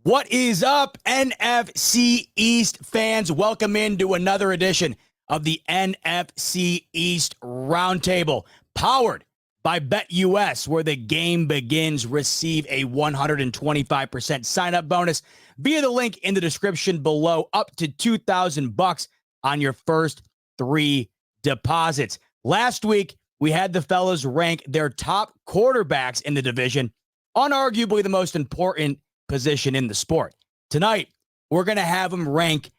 What is up, NFC East fans? Welcome into another edition of the NFC East Roundtable, powered by BetUS, where the game begins. Receive a 125% sign-up bonus via the link in the description below, up to $2,000 on your first 3 deposits. Last week, we had the fellas rank their top quarterbacks in the division, unarguably the most important position in the sport. Tonight, we're going to have them rank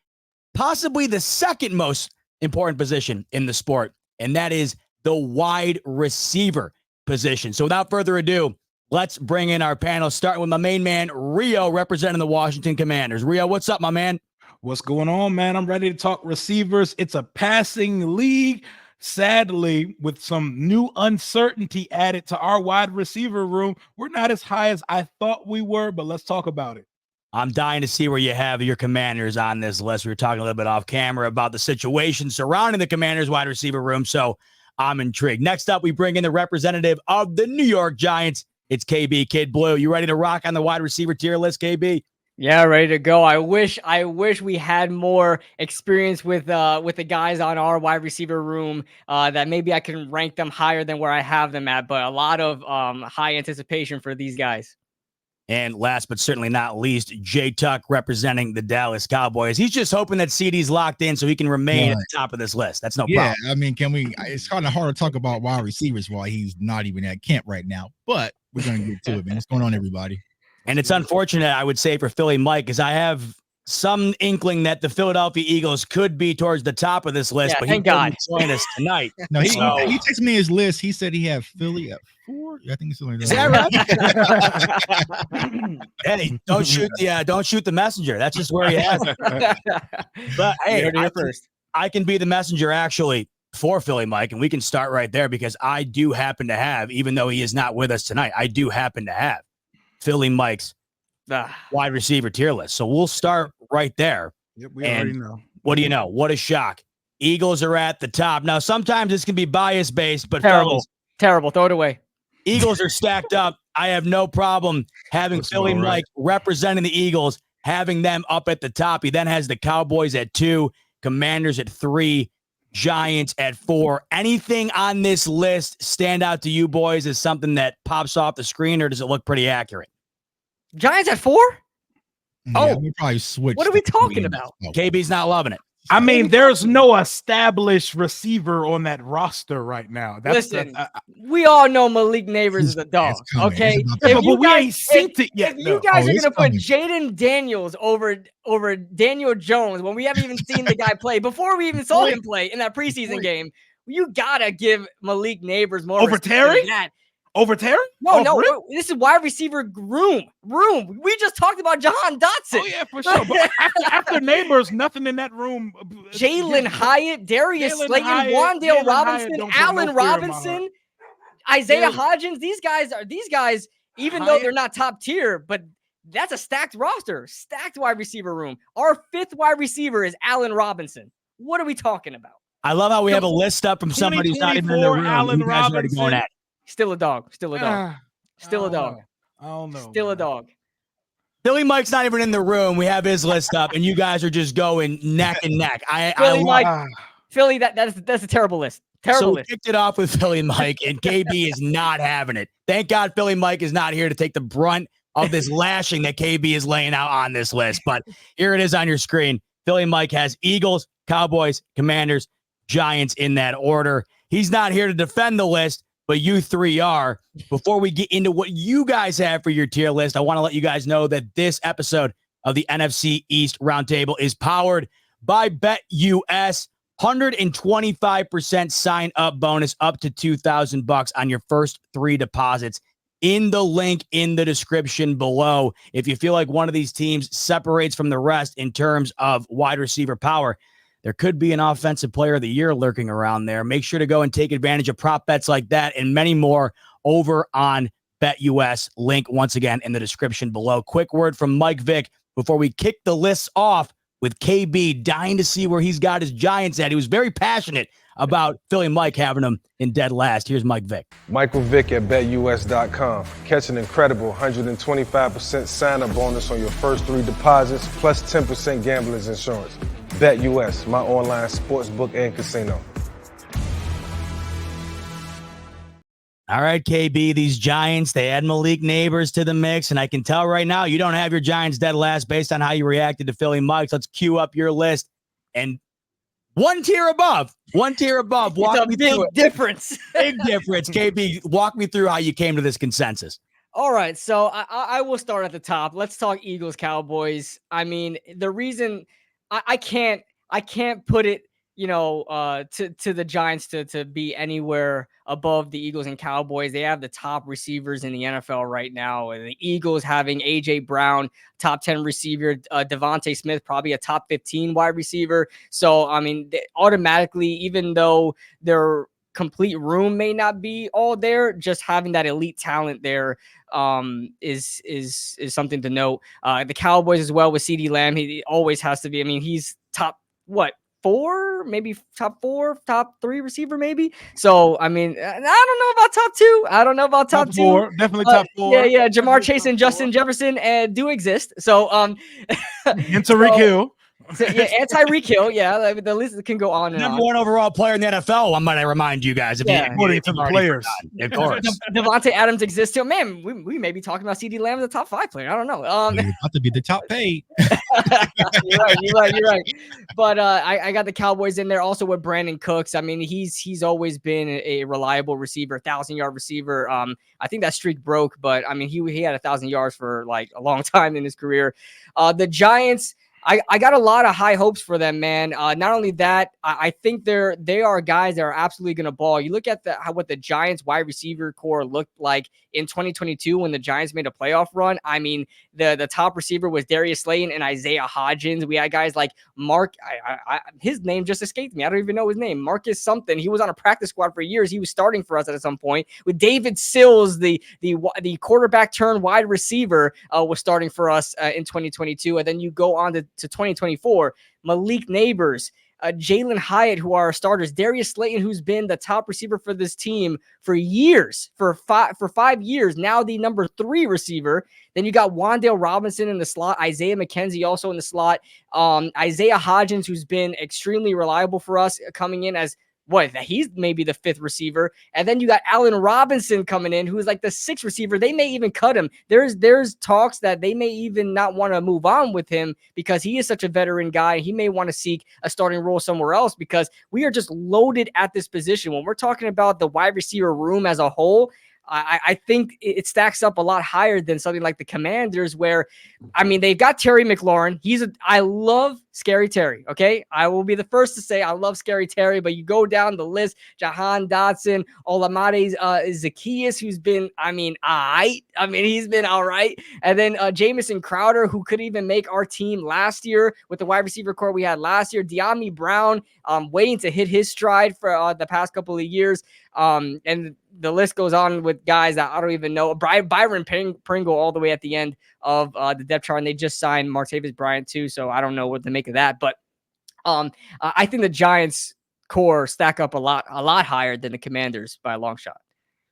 possibly the second most important position in the sport, and that is the wide receiver position. So without further ado, let's bring in our panel, starting with my main man, Rio, representing the Washington Commanders. Rio, what's up, my man? What's going on, man? I'm ready to talk receivers. It's a passing league. Sadly, with some new uncertainty added to our wide receiver room, we're not as high as I thought we were, but let's talk about it. I'm dying to see where you have your Commanders on this list. We were talking a little bit off camera about the situation surrounding the Commanders wide receiver room, so I'm intrigued. Next up, we bring in the representative of the New York Giants. It's KB Kid Blue. You ready to rock on the wide receiver tier list, KB? Yeah, ready to go. I wish we had more experience with the guys on our wide receiver room that maybe I can rank them higher than where I have them at, but a lot of high anticipation for these guys. And last but certainly not least, Jay Tuck representing the Dallas Cowboys. He's just hoping that CD's locked in so he can remain at the top of this list. That's no problem. Yeah, I mean, it's kind of hard to talk about wide receivers while he's not even at camp right now, but we're going to get to it, man. What's going on, everybody? And it's unfortunate, I would say, for Philly Mike, because I have some inkling that the Philadelphia Eagles could be towards the top of this list, but he couldn't join us tonight. No, he texted me his list. He said he had Philly at 4. I think it's only is that right? Hey, don't shoot the messenger. That's just where he has it. But hey, I can be the messenger actually for Philly Mike, and we can start right there because I do happen to have, even though he is not with us tonight, I do happen to have Philly Mike's wide receiver tier list. So we'll start right there. Yep, we already know. What do you know? What a shock. Eagles are at the top. Now, sometimes this can be bias-based, but terrible. Throw it away. Eagles are stacked up. I have no problem having Philly Mike representing the Eagles, having them up at the top. He then has the Cowboys at 2, Commanders at 3, Giants at 4. Anything on this list stand out to you boys as something that pops off the screen, or does it look pretty accurate? Giants at 4? Yeah, we probably switched. What are we talking about? KB's not loving it. I mean, there's no established receiver on that roster right now. Listen, we all know Malik Neighbors is a dog, okay? But we ain't seen it yet. If you guys are going to put Jaden Daniels over Daniel Jones when we haven't even seen the guy play, before we even saw him play in that preseason game, you got to give Malik Neighbors more over Terry? than that. Over Terry? No. This is wide receiver room. We just talked about Jahan Dotson. Oh, yeah, for sure. But after Neighbors, nothing in that room. Jalen Hyatt, Darius Slayton, Wan'Dale Robinson, Allen Robinson, Isaiah Hodgins. These guys, even though they're not top tier, but that's a stacked roster, stacked wide receiver room. Our 5th wide receiver is Allen Robinson. What are we talking about? I love how we have a list up from somebody who's not even in the room. Allen Robinson. Going at. Still a dog. Still a dog. I don't know. Still a dog. Philly Mike's not even in the room. We have his list up, and you guys are just going neck and neck. Philly, that's a terrible list. So we kicked it off with Philly Mike, and KB is not having it. Thank God Philly Mike is not here to take the brunt of this lashing that KB is laying out on this list. But here it is on your screen. Philly Mike has Eagles, Cowboys, Commanders, Giants in that order. He's not here to defend the list, but you 3 are. Before we get into what you guys have for your tier list, I want to let you guys know that this episode of the NFC East Roundtable is powered by BetUS. 125% sign-up bonus up to $2,000 on your first 3 deposits in the link in the description below. If you feel like one of these teams separates from the rest in terms of wide receiver power, there could be an offensive player of the year lurking around there. Make sure to go and take advantage of prop bets like that and many more over on BetUS. Link once again in the description below. Quick word from Mike Vick before we kick the lists off with KB dying to see where he's got his Giants at. He was very passionate about Philly Mike having him in dead last. Here's Mike Vick. Michael Vick at BetUS.com. Catch an incredible 125% sign-up bonus on your first 3 deposits, plus 10% gambler's insurance. BetUS, my online sportsbook and casino. All right, KB, these Giants, they add Malik Neighbors to the mix, and I can tell right now you don't have your Giants dead last based on how you reacted to Philly Mike. Let's cue up your list. And one tier above. Walk me through difference. Big difference. KB, walk me through how you came to this consensus. All right, so I will start at the top. Let's talk Eagles, Cowboys. I mean, the reason I can't put it, to the Giants to be anywhere above the Eagles and Cowboys. They have the top receivers in the NFL right now. And the Eagles having A.J. Brown, top 10 receiver, Devontae Smith, probably a top 15 wide receiver. So, I mean, automatically, even though their complete room may not be all there, just having that elite talent there is something to note. The Cowboys as well with CeeDee Lamb, he always has to be. I mean, he's top, 4, maybe top 3 receiver, maybe. So, I mean, I don't know about top 2. I don't know about top 2. 4, definitely top 4. Yeah. Jamar Chase and Justin Jefferson do exist. So, and Tyreek Hill. So, yeah, Tyreek Hill. Yeah, the list can go on and Number 1 overall player in the NFL. Might I remind you guys? According to the players, of course. Devontae Adams exists too. Man, we may be talking about CeeDee Lamb as a top 5 player. I don't know. You're about to be the top paid. You're right. But I got the Cowboys in there also with Brandon Cooks. I mean, he's always been a reliable receiver, 1,000-yard receiver. I think that streak broke, but I mean, he had 1,000 yards for like a long time in his career. The Giants, I got a lot of high hopes for them, man. Not only that, I think they are guys that are absolutely going to ball. You look at what the Giants wide receiver core looked like in 2022 when the Giants made a playoff run. I mean, the top receiver was Darius Slayton and Isaiah Hodgins. We had guys like his name just escaped me. I don't even know his name. Marcus something. He was on a practice squad for years. He was starting for us at some point. With David Sills, the quarterback turned wide receiver, was starting for us in 2022. And then you go on to 2024, Malik Neighbors, Jalen Hyatt, who are our starters, Darius Slayton, who's been the top receiver for this team for years, for 5 years, now the number 3 receiver. Then you got Wan'Dale Robinson in the slot, Isaiah McKenzie also in the slot, Isaiah Hodgins, who's been extremely reliable for us, coming in as he's maybe the 5th receiver. And then you got Allen Robinson coming in, who's like the 6th receiver. They may even cut him. There's talks that they may even not want to move on with him because he is such a veteran guy. He may want to seek a starting role somewhere else because we are just loaded at this position. When we're talking about the wide receiver room as a whole, I think it stacks up a lot higher than something like the Commanders where, I mean, they've got Terry McLaurin. I love Scary Terry, okay? I will be the first to say I love Scary Terry, but you go down the list, Jahan Dotson, Olamide Zaccheaus, who's been, he's been all right. And then Jamison Crowder, who could even make our team last year with the wide receiver core we had last year. De'Ami Brown, waiting to hit his stride for the past couple of years. And the list goes on with guys that I don't even know. Byron Pringle all the way at the end of the depth chart, and they just signed Martavis Bryant too, so I don't know what to make of that. But I think the Giants core stack up a lot higher than the Commanders by a long shot.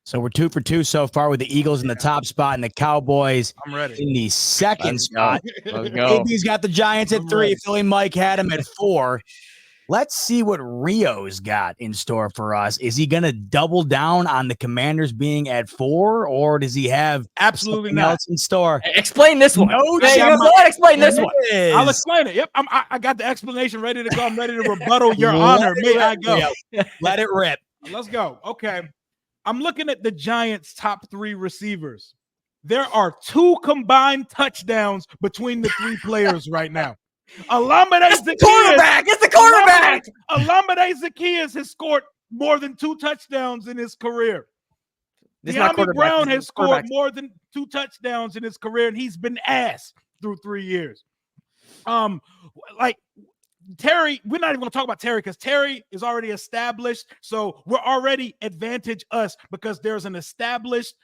So we're 2 for 2 so far with the Eagles in the top spot and the Cowboys in the second spot. Let's go. AB's got the Giants at 3. Philly Mike had him at 4. Let's see what Rio's got in store for us. Is he going to double down on the Commanders being at 4, or does he have absolutely something else in store? Explain this one. Explain this one. I'll explain it. Yep, I got the explanation ready to go. I'm ready to rebuttal your honor. May I go? Let it rip. Let's go. Okay. I'm looking at the Giants' top 3 receivers. There are 2 combined touchdowns between the 3 players right now. It's the quarterback. Olamide Zaccheaus has scored more than 2 touchdowns in his career. De'Ami Brown has scored more than 2 touchdowns in his career, and he's been ass through 3 years. Like Terry, we're not even going to talk about Terry because Terry is already established. So we're already advantage us because there's an established,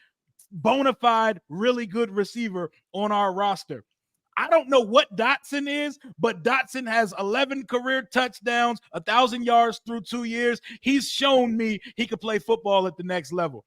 bona fide, really good receiver on our roster. I don't know what Dotson is, but Dotson has 11 career touchdowns, 1,000 yards through 2 years. He's shown me he could play football at the next level.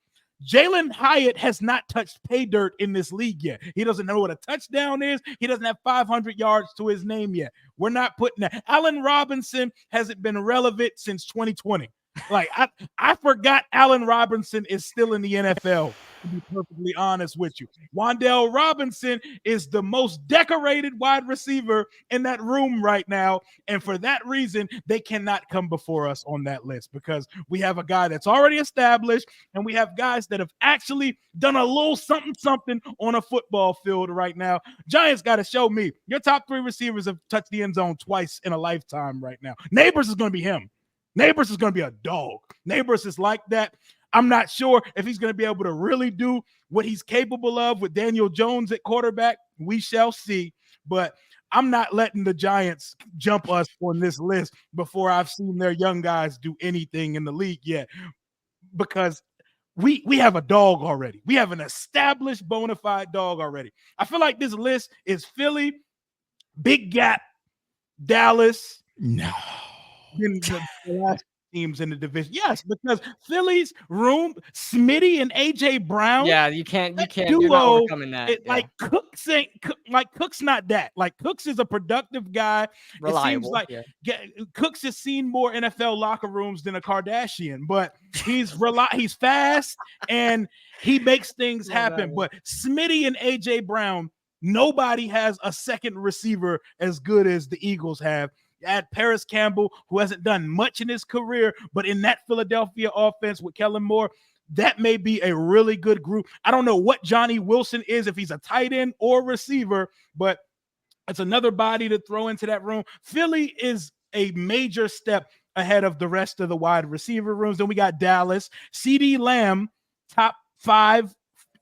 Jalen Hyatt has not touched pay dirt in this league yet. He doesn't know what a touchdown is. He doesn't have 500 yards to his name yet. We're not putting that. Allen Robinson hasn't been relevant since 2020. Like, I forgot Allen Robinson is still in the NFL, to be perfectly honest with you. Wan'Dale Robinson is the most decorated wide receiver in that room right now. And for that reason, they cannot come before us on that list because we have a guy that's already established and we have guys that have actually done a little something on a football field right now. Giants got to show me. Your top 3 receivers have touched the end zone twice in a lifetime right now. Neighbors is going to be him. Neighbors is going to be a dog. Neighbors is like that. I'm not sure if he's going to be able to really do what he's capable of with Daniel Jones at quarterback. We shall see. But I'm not letting the Giants jump us on this list before I've seen their young guys do anything in the league yet, because we have a dog already. We have an established bona fide dog already. I feel like this list is Philly, Big Gap, Dallas. No. The last teams in the division. Yes, because Philly's room, Smitty and AJ Brown. Yeah, you can't. Duo, you're not overcoming that. Like Cooks not that. Like Cooks is a productive guy. Reliable. It seems like Cooks has seen more NFL locker rooms than a Kardashian, but he's fast and he makes things happen. But Smitty and AJ Brown, nobody has a second receiver as good as the Eagles have. Add Paris Campbell, who hasn't done much in his career, but in that Philadelphia offense with Kellen Moore, that may be a really good group. I don't know what Johnny Wilson is, if he's a tight end or receiver, but it's another body to throw into that room. Philly is a major step ahead of the rest of the wide receiver rooms. Then we got Dallas. CeeDee Lamb, top 5,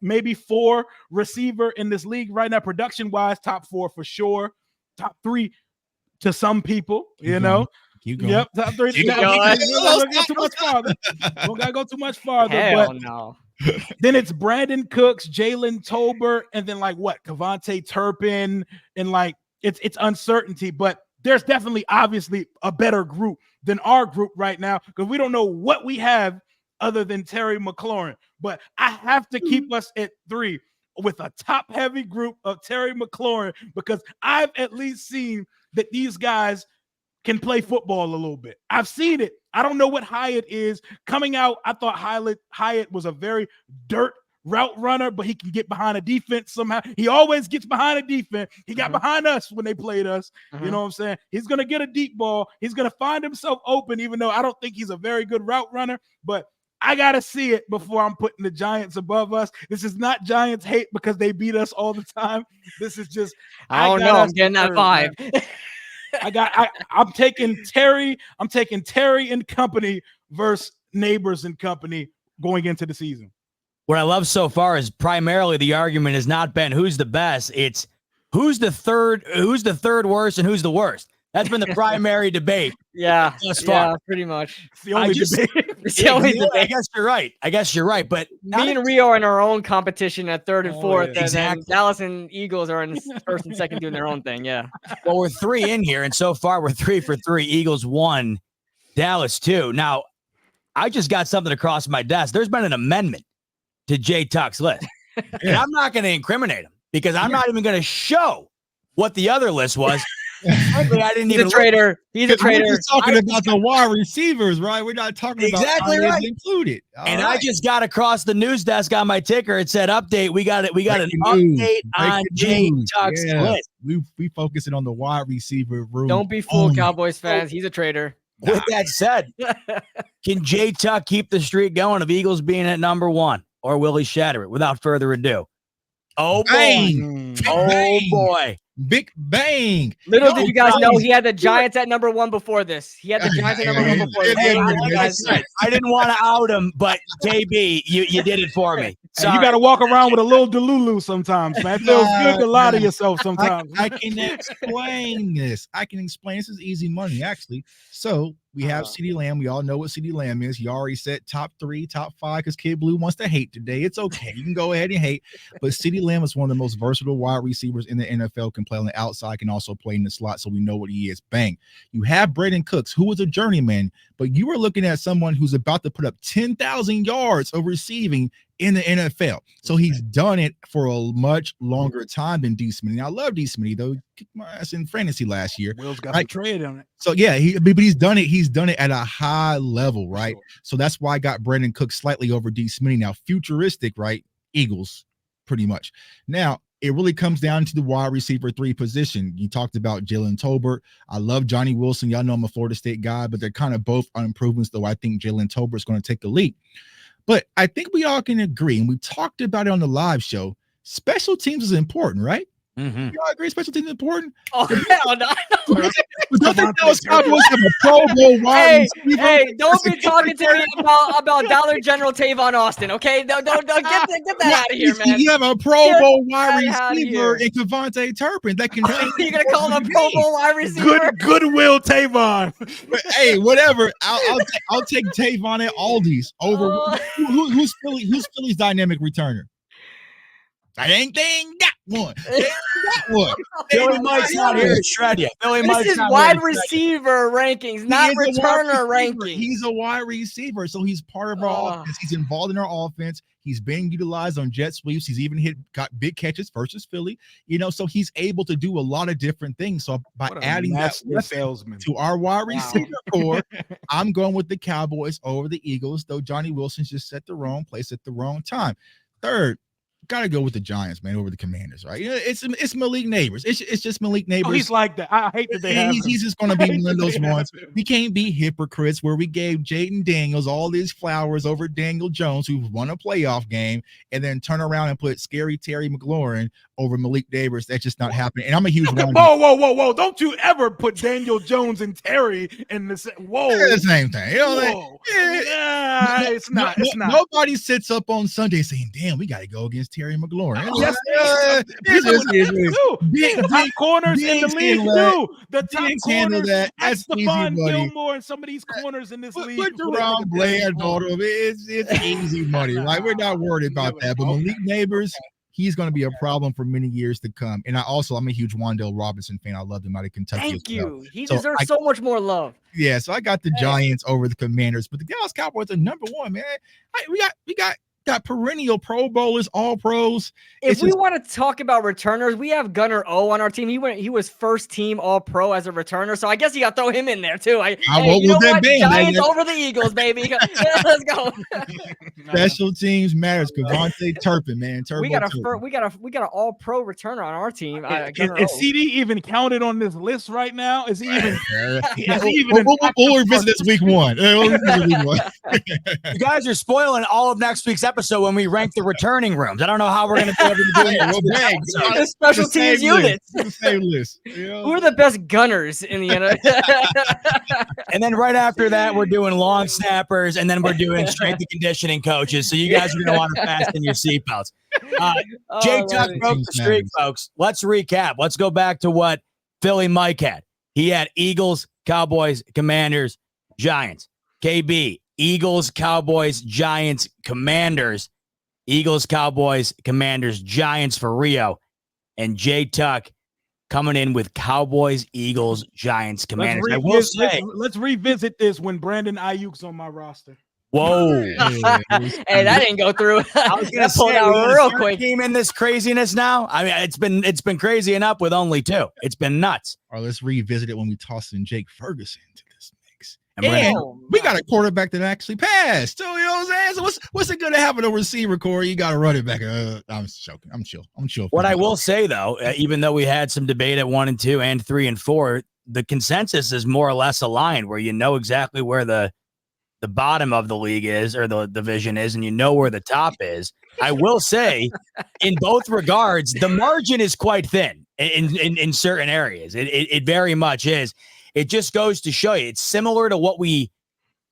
maybe 4 receiver in this league right now, production-wise, top 4 for sure. Top 3 to some people, you know. Yep, top 3. Don't gotta go too much farther. Hell no. Then it's Brandon Cooks, Jalen Tolbert, and then Kavontae Turpin, and it's uncertainty, but there's definitely obviously a better group than our group right now because we don't know what we have other than Terry McLaurin. But I have to keep us at 3 with a top-heavy group of Terry McLaurin because I've at least seen that these guys can play football a little bit. I've seen it. I don't know what Hyatt is. Coming out, I thought Hyatt was a very dirt route runner, but he can get behind a defense somehow. He always gets behind a defense. He got behind us when they played us. You know what I'm saying? He's going to get a deep ball. He's going to find himself open, even though I don't think he's a very good route runner, but I got to see it before I'm putting the Giants above us. This is not Giants hate because they beat us all the time. This is just, I don't know. I'm getting that vibe. I'm taking Terry and company versus Neighbors and company going into the season. What I love so far is primarily the argument has not been who's the best. It's who's the third worst and who's the worst. That's been the primary debate. Yeah, thus far. Yeah, pretty much. It's the only debate. It's the only debate. I guess you're right. But me and Rio are in our own competition at 3rd and 4th. Yeah, exactly. And Dallas and Eagles are in 1st and 2nd doing their own thing. Yeah. Well, we're 3 in here, and so far we're 3 for 3. Eagles 1, Dallas 2. Now, I just got something across my desk. There's been an amendment to Jay Tuck's list. And I'm not going to incriminate him because I'm not even going to show what the other list was. Frankly, I didn't even. He's a traitor. He's a traitor. We're talking about the wide receivers, right? We're not talking exactly about right. included. And I just got across the news desk on my ticker. It said update. We got an update on Jay Tuck's list. We focusing on the wide receiver room. Don't be fooled, Cowboys fans. He's a traitor. With that said, can Jay Tuck keep the streak going of Eagles being at number 1, or will he shatter it? Without further ado. Oh boy! Oh boy! Big bang. Little did you guys know he had the Giants at number 1 before this. He had the Giants at number 1 before this. I didn't want to out him, but KB, you did it for me. So you got to walk around with a little Delulu sometimes, man. It feels good to lie to yourself sometimes. I can explain this. This is easy money, actually. So we have CeeDee Lamb. We all know what CeeDee Lamb is. You already said top 3, top 5 because Kid Blue wants to hate today. It's okay. You can go ahead and hate. But CeeDee Lamb is one of the most versatile wide receivers in the NFL, can play on the outside, can also play in the slot, so we know what he is. Bang. You have Brandon Cooks, who was a journeyman, but you are looking at someone who's about to put up 10,000 yards of receiving in the NFL. So he's done it for a much longer time than D. Smitty. I love D. Smitty, though. He kicked my ass in fantasy last year. Will's got the trade on it. So yeah, but he's done it. He's done it at a high level, right? Sure. So that's why I got Brandon Cooks slightly over D. Smitty. Now, futuristic, right? Eagles, pretty much. Now, it really comes down to the wide receiver 3 position. You talked about Jalen Tolbert. I love Johnny Wilson. Y'all know I'm a Florida State guy, but they're kind of both unimprovements, though I think Jalen Tolbert is going to take the leap. But I think we all can agree, and we talked about it on the live show, special teams is important, right? Mm-hmm. You all agree special teams is important? Oh, hell no. Don't think those Cowboys have a Pro Bowl wide receiver? Hey, don't be talking to me about Dollar General Tavon Austin, okay? Don't get that out of here, man. You have a Pro Bowl wide receiver in Cavante Turpin that can. You're gonna call him a Pro Bowl wide receiver? Goodwill Tavon. Hey, whatever. I'll take Tavon at Aldi's over. Who's Philly's dynamic returner? They ain't got one. Philly Mike's not here to shred you. This is wide receiver rankings, not returner rankings. He's a wide receiver, so he's part of our offense. He's involved in our offense. He's being utilized on jet sweeps. He's even got big catches versus Philly. So he's able to do a lot of different things. So by adding that salesman to our wide receiver core, I'm going with the Cowboys over the Eagles, though Johnny Wilson's just set the wrong place at the wrong time. Third, gotta go with the Giants, man, over the Commanders, right? It's Malik Neighbors. It's just Malik Neighbors. Oh, he's like that. I hate that they have him. He's just gonna be one of those ones. We can't be hypocrites where we gave Jaden Daniels all these flowers over Daniel Jones, who won a playoff game, and then turn around and put scary Terry McLaurin over Malik Neighbors. That's just not happening. And I'm a huge one. Whoa! Don't you ever put Daniel Jones and Terry in the same? Whoa, they're the same thing. It's not. Nobody sits up on Sunday saying, "Damn, we got to go against Terry McLaurin." The top corners in the league too. The top corners. That's Stephon Gilmore and some of these corners in this league. Put Jerome Bland on him. It's easy money. Like, we're not worried about that. But Malik Neighbors, he's going to be a problem for many years to come. And I'm a huge Wan'Dale Robinson fan. I loved him out of Kentucky. Thank you. He deserves so much more love. Yeah, so I got the Giants over the Commanders, but the Dallas Cowboys are number one, man. We got perennial Pro Bowlers, all pros. If we want to talk about returners, we have Gunnar O on our team. He was first team All Pro as a returner, so I guess you got to throw him in there too. Giants over the Eagles, baby. Let's go. Special teams matters. Cavante Turpin, man. We got an All Pro returner on our team. Is CD even counted on this list right now? Is he even? We'll revisit this week one. You guys are spoiling all of next week's episode when we rank the returning rooms. I don't know how we're going to be able to do it. The special teams units. The same list. Who are the best gunners in the NFL? And then right after that, we're doing long snappers, and then we're doing strength and conditioning coaches. So you guys are going to want to fasten your seatbelts. Jay Tuck broke the streak, folks. Let's recap. Let's go back to what Philly Mike had. He had Eagles, Cowboys, Commanders, Giants. KB, Eagles, Cowboys, Giants, Commanders. Eagles, Cowboys, Commanders, Giants for Rio. And Jay Tuck coming in with Cowboys, Eagles, Giants, Commanders. Let's revisit this when Brandon Ayuk's on my roster. Whoa. Hey, that didn't go through. I was going to pull it out real quick. Team in this craziness now. I mean, it's been crazy enough with only 2. It's been nuts. Or let's revisit it when we toss in Jake Ferguson to this mix. We got a quarterback that actually passed. So, you know what I'm saying? So what's it going to happen to receiver core? You got to run it back. I'm joking. I'm chill. What I will say, though, even though we had some debate at 1 and 2 and 3 and 4, the consensus is more or less aligned, where you know exactly where the bottom of the league is, or the division is, and you know where the top is. I will say, in both regards, the margin is quite thin in certain areas. It very much is. It just goes to show you, it's similar to what we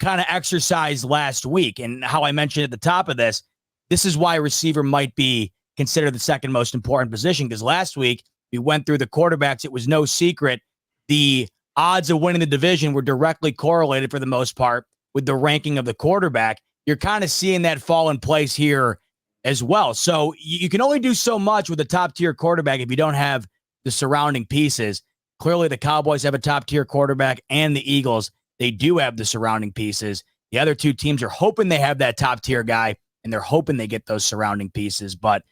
kind of exercised last week, and how I mentioned at the top of this. This is why receiver might be considered the second most important position, because last week we went through the quarterbacks. It was no secret. The odds of winning the division were directly correlated for the most part with the ranking of the quarterback. You're kind of seeing that fall in place here as well. So you can only do so much with a top tier quarterback if you don't have the surrounding pieces. Clearly, the Cowboys have a top-tier quarterback, and the Eagles, they do have the surrounding pieces. The other two teams are hoping they have that top-tier guy, and they're hoping they get those surrounding pieces. But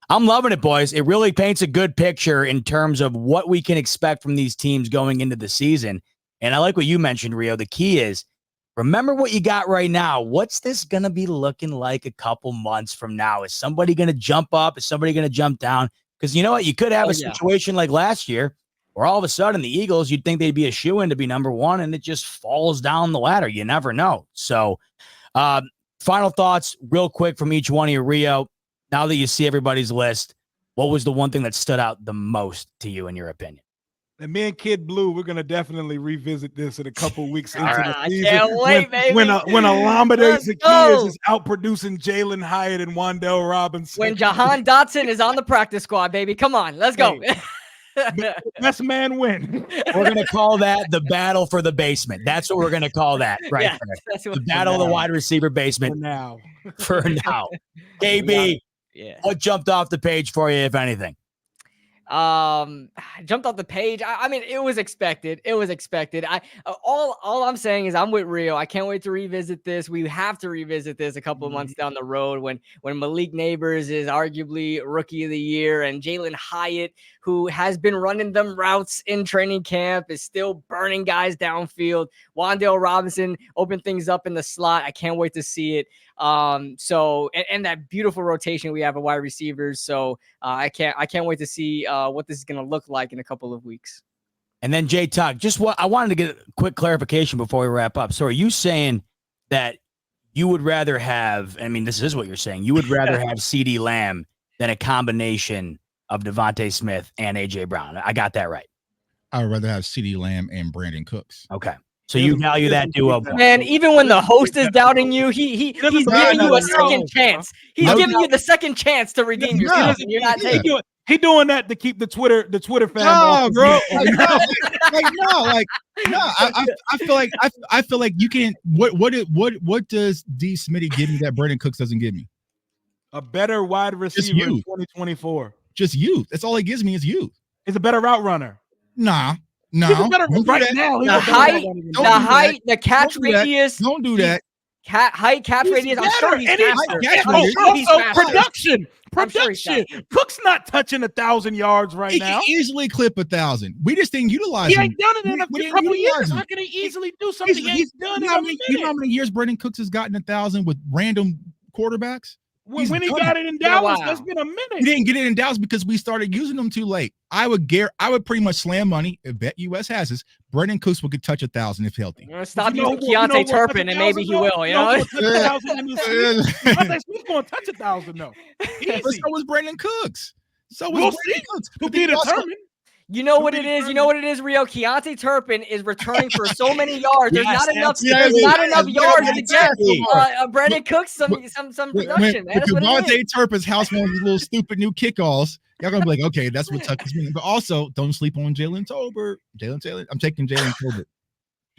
I'm loving it, boys. It really paints a good picture in terms of what we can expect from these teams going into the season. And I like what you mentioned, Rio. The key is, remember what you got right now. What's this going to be looking like a couple months from now? Is somebody going to jump up? Is somebody going to jump down? Because you know what? You could have a situation like last year where all of a sudden the Eagles, you'd think they'd be a shoo-in to be number one, and it just falls down the ladder. You never know. So final thoughts real quick from each one of you. Rio, now that you see everybody's list, what was the one thing that stood out the most to you in your opinion? And me and Kid Blue, we're gonna definitely revisit this in a couple weeks into the season. I can't wait, baby. When Olamide Zaccheaus is outproducing Jalen Hyatt and Wan'Dale Robinson. When Jahan Dotson is on the practice squad, baby. Come on, let's go. Best man win. We're going to call that the battle for the basement. That's what we're going to call that right there. The battle of the wide receiver basement. For now. KB, what jumped off the page for you, if anything? Jumped off the page. I mean, it was expected. All I'm saying is I'm with Rio. I can't wait to revisit this. We have to revisit this a couple of months down the road when Malik Neighbors is arguably rookie of the year, and Jalen Hyatt, who has been running them routes in training camp, is still burning guys downfield. Wan'Dale Robinson opened things up in the slot. I can't wait to see it. So that beautiful rotation we have of wide receivers. So I can't wait to see what this is going to look like in a couple of weeks. And then Jay Tuck, just what I wanted to get a quick clarification before we wrap up. So are you saying that you would rather have, I mean, this is what you're saying, you would rather have CeeDee Lamb than a combination of Devontae Smith and AJ Brown? I got that right. I would rather have CeeDee Lamb and Brandon Cooks. Okay. So you value that duo. Man, even when the host is doubting you, he's giving you a second chance. He's giving you the second chance to redeem yourself. You're not taking it. He doing that to keep the Twitter fan. No, bro. I feel like you can. What does D. Smitty give me that Brandon Cooks doesn't give me? A better wide receiver in 2024. Just youth. That's all he gives me is youth. He's a better route runner. No. He's a better right now. The height, the catch radius. Don't do that. Catch radius. I'm sure he's faster. Production. Cook's not touching 1,000 yards right now. He can easily clip 1,000. We just didn't utilize him. He ain't done it in a couple of years. How can he easily do something he's done in a minute? You know how many years Brandon Cooks has gotten 1,000 with random quarterbacks? When he got it in Dallas, that's been a minute. He didn't get it in Dallas because we started using them too late. I would pretty much slam money. If Bet US has this, Brandon Cooks could touch 1,000 if healthy. Stop using Keontae Turpin and maybe he will. You know, He's going to touch 1,000 though. So was Brandon Cooks. So was Brandon Cooks. To be determined. You know what it is? You know what it is, Rio? Keontae Turpin is returning for so many yards. There's not enough yards to get Brandon Cooks some production. When Keontae Turpin's house one of these little stupid new kickoffs, y'all gonna be like, okay, that's what Tuck is meaning. But also, don't sleep on Jalen Tolbert. I'm taking Jalen Tolbert.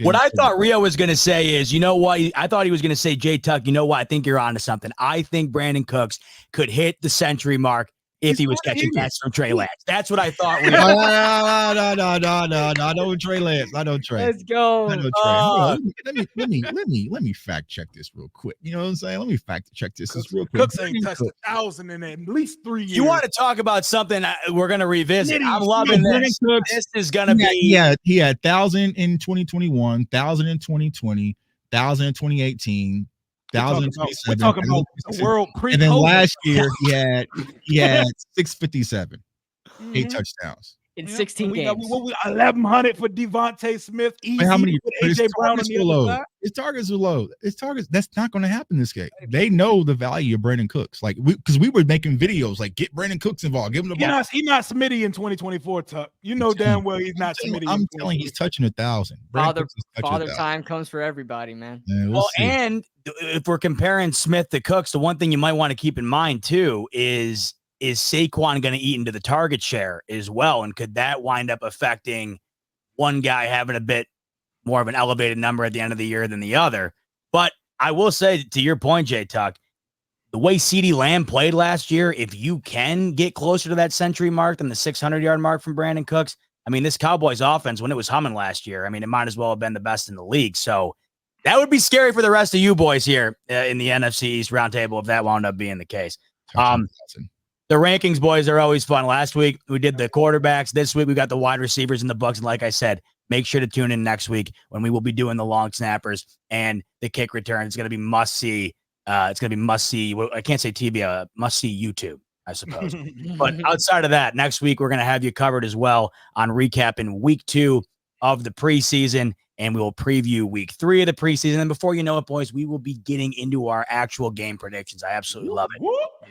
What I thought Rio was going to say is, you know what? I thought he was going to say, Jay Tuck, you know what? I think you're onto something. I think Brandon Cooks could hit the century mark if he was catching catches from Trey Lance. That's what I thought. No, don't Trey Lance. I don't Trey. Let's go. Let me fact check this real quick. You know what I'm saying? Let me fact check this real quick. Cooks ain't touched 1,000 in at least 3 years. You want to talk about something we're going to revisit? I'm loving this. This is going to be. Yeah, he had 1,000 in 2021, 1,000 in 2020, 1,000 in 2018. We're talking about the world pre-COVID. And then last year he had 657, 8 touchtowns in 16 games. 1,100 for Devontae Smith. Easy. How many? AJ Brown on the other side. His targets are low. That's not going to happen this game. They know the value of Brandon Cooks. Like because we were making videos like get Brandon Cooks involved, give him the ball. He's not Smitty in 202024, Tuck. You know damn well he's not Smitty. I'm telling you, he's touching 1,000. Father time comes for everybody, man. Yeah, well, and if we're comparing Smith to Cooks, the one thing you might want to keep in mind too is Saquon going to eat into the target share as well, and could that wind up affecting one guy having a bit more of an elevated number at the end of the year than the other? But I will say, to your point, Jay Tuck, the way CeeDee Lamb played last year, if you can get closer to that century mark than the 600-yard mark from Brandon Cooks, I mean, this Cowboys offense, when it was humming last year, I mean, it might as well have been the best in the league. So that would be scary for the rest of you boys here in the NFC East Roundtable if that wound up being the case. The rankings, boys, are always fun. Last week, we did the quarterbacks. This week, we got the wide receivers and the Bucs. And like I said, make sure to tune in next week when we will be doing the long snappers and the kick return. It's going to be must-see. It's going to be must-see. I can't say TV, must-see YouTube, I suppose. But outside of that, next week, we're going to have you covered as well on recapping week 2 of the preseason. And we will preview week 3 of the preseason. And before you know it, boys, we will be getting into our actual game predictions. I absolutely love it.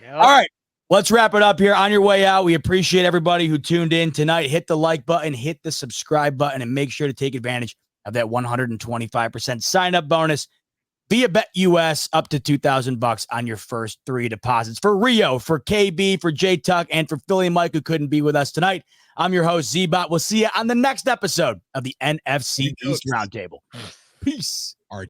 Yep. All right. Let's wrap it up here. On your way out, we appreciate everybody who tuned in tonight. Hit the like button, hit the subscribe button, and make sure to take advantage of that 125% sign-up bonus. Be a Bet US up to $2,000 on your first 3 deposits. For Rio, for KB, for J Tuck, and for Philly and Mike, who couldn't be with us tonight, I'm your host, Z-Bot. We'll see you on the next episode of the NFC East Roundtable. Peace.